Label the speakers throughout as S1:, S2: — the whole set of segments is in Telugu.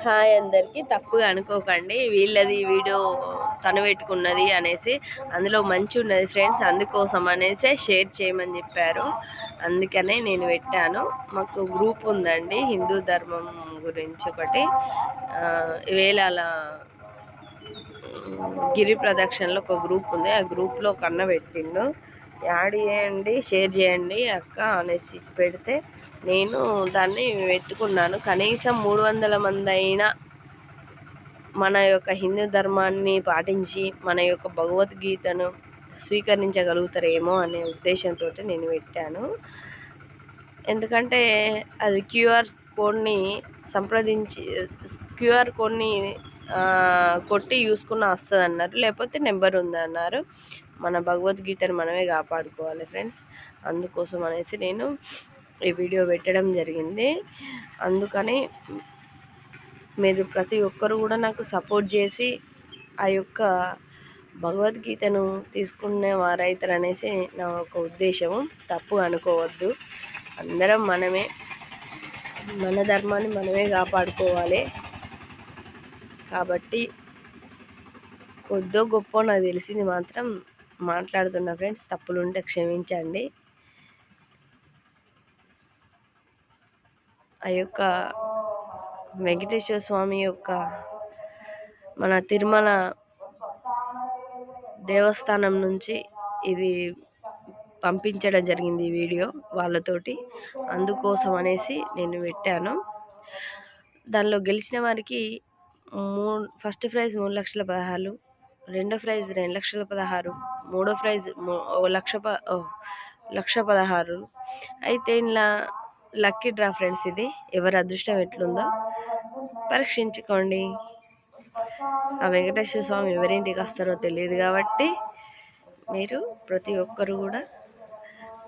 S1: హాయ్ అందరికీ. తప్పుగా అనుకోకండి, వీళ్ళది వీడియో తను పెట్టుకున్నది అనేసి. అందులో మంచి ఉన్నది ఫ్రెండ్స్, అందుకోసం అనేసే షేర్ చేయమని చెప్పారు, అందుకనే నేను పెట్టాను. మాకు గ్రూప్ ఉందండి హిందూ ధర్మం గురించి ఒకటి, వేలాల గిరి ప్రదక్షిణలో ఒక గ్రూప్ ఉంది. ఆ గ్రూప్లో ఒక అన్న పెట్టిండు, యాడ్ చేయండి షేర్ చేయండి అక్క అనేసి పెడితే నేను దాన్ని పెట్టుకున్నాను. కనీసం 300 మంది అయినా మన యొక్క హిందూ ధర్మాన్ని పాటించి మన యొక్క భగవద్గీతను స్వీకరించగలుగుతారేమో అనే ఉద్దేశంతో నేను పెట్టాను. ఎందుకంటే అది క్యూఆర్ కోడ్ని సంప్రదించి క్యూఆర్ కోడ్ని కొట్టి చూసుకున్న వస్తుంది అన్నారు, లేకపోతే నెంబర్ ఉంది అన్నారు. మన భగవద్గీతను మనమే కాపాడుకోవాలి ఫ్రెండ్స్, అందుకోసం అనేసి నేను ఈ వీడియో పెట్టడం జరిగింది. అందుకని మీరు ప్రతి ఒక్కరు కూడా నాకు సపోర్ట్ చేసి ఆ యొక్క భగవద్గీతను తీసుకునే వారైతారు అనేసి నా ఒక ఉద్దేశము. తప్పు అనుకోవద్దు, అందరం మనమే మన ధర్మాన్ని మనమే కాపాడుకోవాలి. కాబట్టి కొద్దో గొప్ప నాకు తెలిసింది మాత్రం మాట్లాడుతున్నా ఫ్రెండ్స్, తప్పులుంటే క్షమించండి. ఆ యొక్క వెంకటేశ్వర స్వామి యొక్క మన తిరుమల దేవస్థానం నుంచి ఇది పంపించడం జరిగింది ఈ వీడియో వాళ్ళతోటి, అందుకోసం అనేసి నేను పెట్టాను. దానిలో గెలిచిన వారికి ఫస్ట్ ప్రైజ్ 3,16,000, రెండో ప్రైజ్ 2,16,000, మూడో ప్రైజ్ 1,16,000. అయితే ఇలా లక్కీ డ్రా ఫ్రెండ్స్, ఇది ఎవరి అదృష్టం ఎట్లుందో పరీక్షించుకోండి. ఆ వెంకటేశ్వర స్వామి ఎవరింటికి వస్తారో తెలియదు కాబట్టి మీరు ప్రతి ఒక్కరు కూడా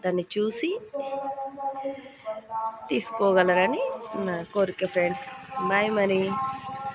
S1: దాన్ని చూసి తీసుకోగలరని నా కోరిక ఫ్రెండ్స్. బాయ్ మరి.